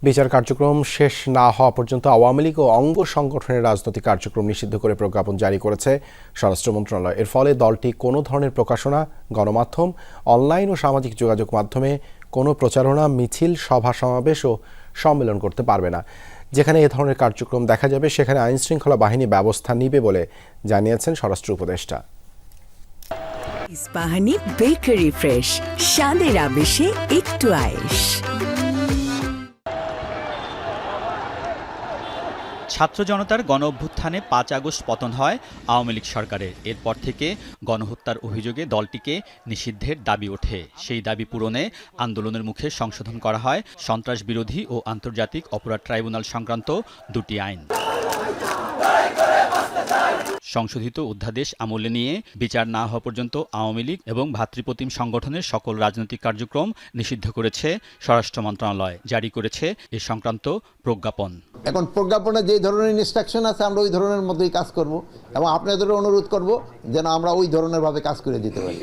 বিচার কার্যক্রম শেষ না হওয়া পর্যন্ত আওয়ামী লীগ ও অঙ্গ সংগঠনের রাজনৈতিক কার্যক্রম নিষিদ্ধ করে প্রজ্ঞাপন জারি করেছে স্বরাষ্ট্র মন্ত্রণালয়। এর ফলে দলটি কোনো ধরনের প্রকাশনা, গণমাধ্যম, অনলাইন ও সামাজিক যোগাযোগ মাধ্যমে কোনো প্রচারণা, মিছিল, সভা সমাবেশ ও সম্মেলন করতে পারবে না। যেখানে এ ধরনের কার্যক্রম দেখা যাবে সেখানে আইনশৃঙ্খলা বাহিনী ব্যবস্থা নিবে বলে জানিয়েছেন স্বরাষ্ট্র উপদেষ্টা। ইস্পাহানি বেকারি ফ্রেশ, স্বাদের আবেশে একটু আয়েশ। ছাত্র জনতার গণ অভ্যুত্থানে ৫ আগস্ট পতন হয় আওয়ামী লীগ সরকারের। এরপর থেকে গণহত্যার অভিযোগে দলটিকে নিষিদ্ধের দাবি ওঠে। সেই দাবি পূরণে আন্দোলনের মুখে সংশোধন করা হয় সন্ত্রাস বিরোধী ও আন্তর্জাতিক অপরাধ ট্রাইব্যুনাল সংক্রান্ত দুটি আইন। সংশোধিত অধ্যাদেশ আমলে নিয়ে বিচার না হওয়া পর্যন্ত আওয়ামী লীগ এবং ভ্রাতৃপ্রতিম সংগঠনের সকল রাজনৈতিক কার্যক্রম নিষিদ্ধ করেছে স্বরাষ্ট্র মন্ত্রণালয়, জারি করেছে এ সংক্রান্ত প্রজ্ঞাপন। এখন প্রজ্ঞাপনে যে ধরনের ইনস্ট্রাকশন আছে আমরা ওই ধরনের মতোই কাজ করব এবং আপনাদেরও অনুরোধ করব যেন আমরা ওই ধরনের ভাবে কাজ করে দিতে পারি।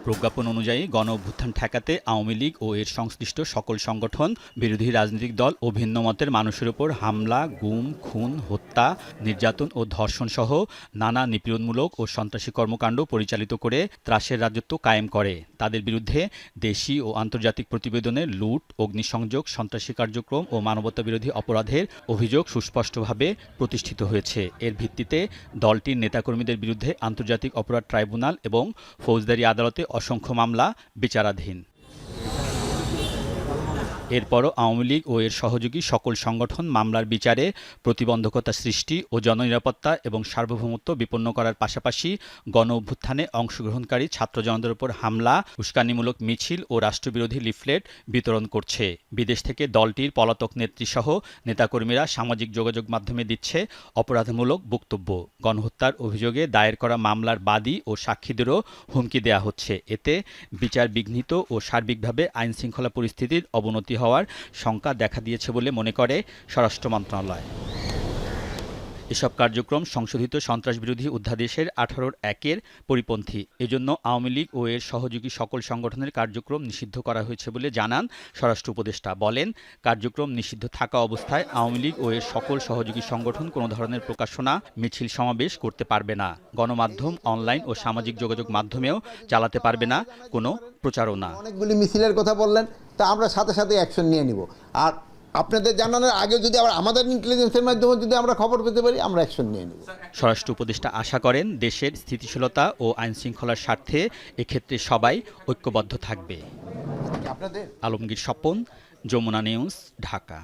প্রজ্ঞাপন অনুযায়ী গণ অভ্যুত্থান ঠেকাতে আওয়ামী লীগ ও এর সংশ্লিষ্ট সকল সংগঠন, বিরোধী রাজনৈতিক দল ও ভিন্ন মতের মানুষের উপর হামলা, গুম, খুন, হত্যা, নির্যাতন ও ধর্ষণ সহ নানা নিপীড়নমূলক ও সন্ত্রাসী কর্মকাণ্ড পরিচালিত করে ত্রাসের রাজত্ব কায়েম করে। তাদের বিরুদ্ধে দেশি ও আন্তর্জাতিক প্রতিবেদনে লুট, অগ্নিসংযোগ, সন্ত্রাসী কার্যক্রম ও মানবতাবিরোধী অপরাধের অভিযোগ সুস্পষ্টভাবে প্রতিষ্ঠিত হয়েছে। এর ভিত্তিতে দলটির নেতাকর্মীদের বিরুদ্ধে আন্তর্জাতিক অপরাধ ট্রাইব্যুনাল এবং ফৌজদারি আদালতে অসংখ্য মামলা বিচারাধীন। এরপরও আওয়ামী লীগ ও এর সহযোগী সকল সংগঠন মামলার বিচারে প্রতিবন্ধকতা সৃষ্টি ও জননিরাপত্তা এবং সার্বভৌমত্ব বিপন্ন করার পাশাপাশি গণ অভ্যুত্থানে অংশগ্রহণকারী ছাত্র জনতার উপর হামলা, উস্কানিমূলক মিছিল ও রাষ্ট্রবিরোধী লিফলেট বিতরণ করছে। বিদেশ থেকে দলটির পলাতক নেত্রীসহ নেতাকর্মীরা সামাজিক যোগাযোগ মাধ্যমে দিচ্ছে অপরাধমূলক বক্তব্য। গণহত্যার অভিযোগে দায়ের করা মামলার বাদী ও সাক্ষীদেরও হুমকি দেওয়া হচ্ছে। এতে বিচার বিঘ্নিত ও সার্বিকভাবে আইনশৃঙ্খলা পরিস্থিতির অবনতি হওয়ার শঙ্কা দেখা দিয়েছে বলে মনে করে স্বরাষ্ট্র মন্ত্রণালয়। এসব কার্যক্রম সংশোধিত সন্ত্রাস বিরোধী অধ্যাদেশের ১৮(১)-এর পরিপন্থী। এজন্য আওয়ামী লীগ ও এর সহযোগী সকল সংগঠনের কার্যক্রম নিষিদ্ধ করা হয়েছে বলে জানান স্বরাষ্ট্র উপদেষ্টা। বলেন, কার্যক্রম নিষিদ্ধ থাকা অবস্থায় আওয়ামী লীগ ও এর সকল সহযোগী সংগঠন কোনো ধরনের প্রকাশনা, মিছিল, সমাবেশ করতে পারবে না। গণমাধ্যম, অনলাইন ও সামাজিক যোগাযোগ মাধ্যমেও চালাতে পারবে না কোনো প্রচারণা। অনেকগুলি মিছিলের কথা বললেন, তা আমরা সাথে সাথে অ্যাকশন নিয়ে নিব। আর আপনাদের জানানোর আগে যদি আবার আমাদের ইন্টেলিজেন্সের মাধ্যমে যদি আমরা খবর পেতে পারি আমরা অ্যাকশন নিয়ে নেব। স্বরাষ্ট্র উপদেষ্টা আশা করেন দেশের স্থিতিশীলতা ও আইনশৃঙ্খলার স্বার্থে এক্ষেত্রে সবাই ঐক্যবদ্ধ থাকবে। আলমগীর স্বপন, যমুনা নিউজ, ঢাকা।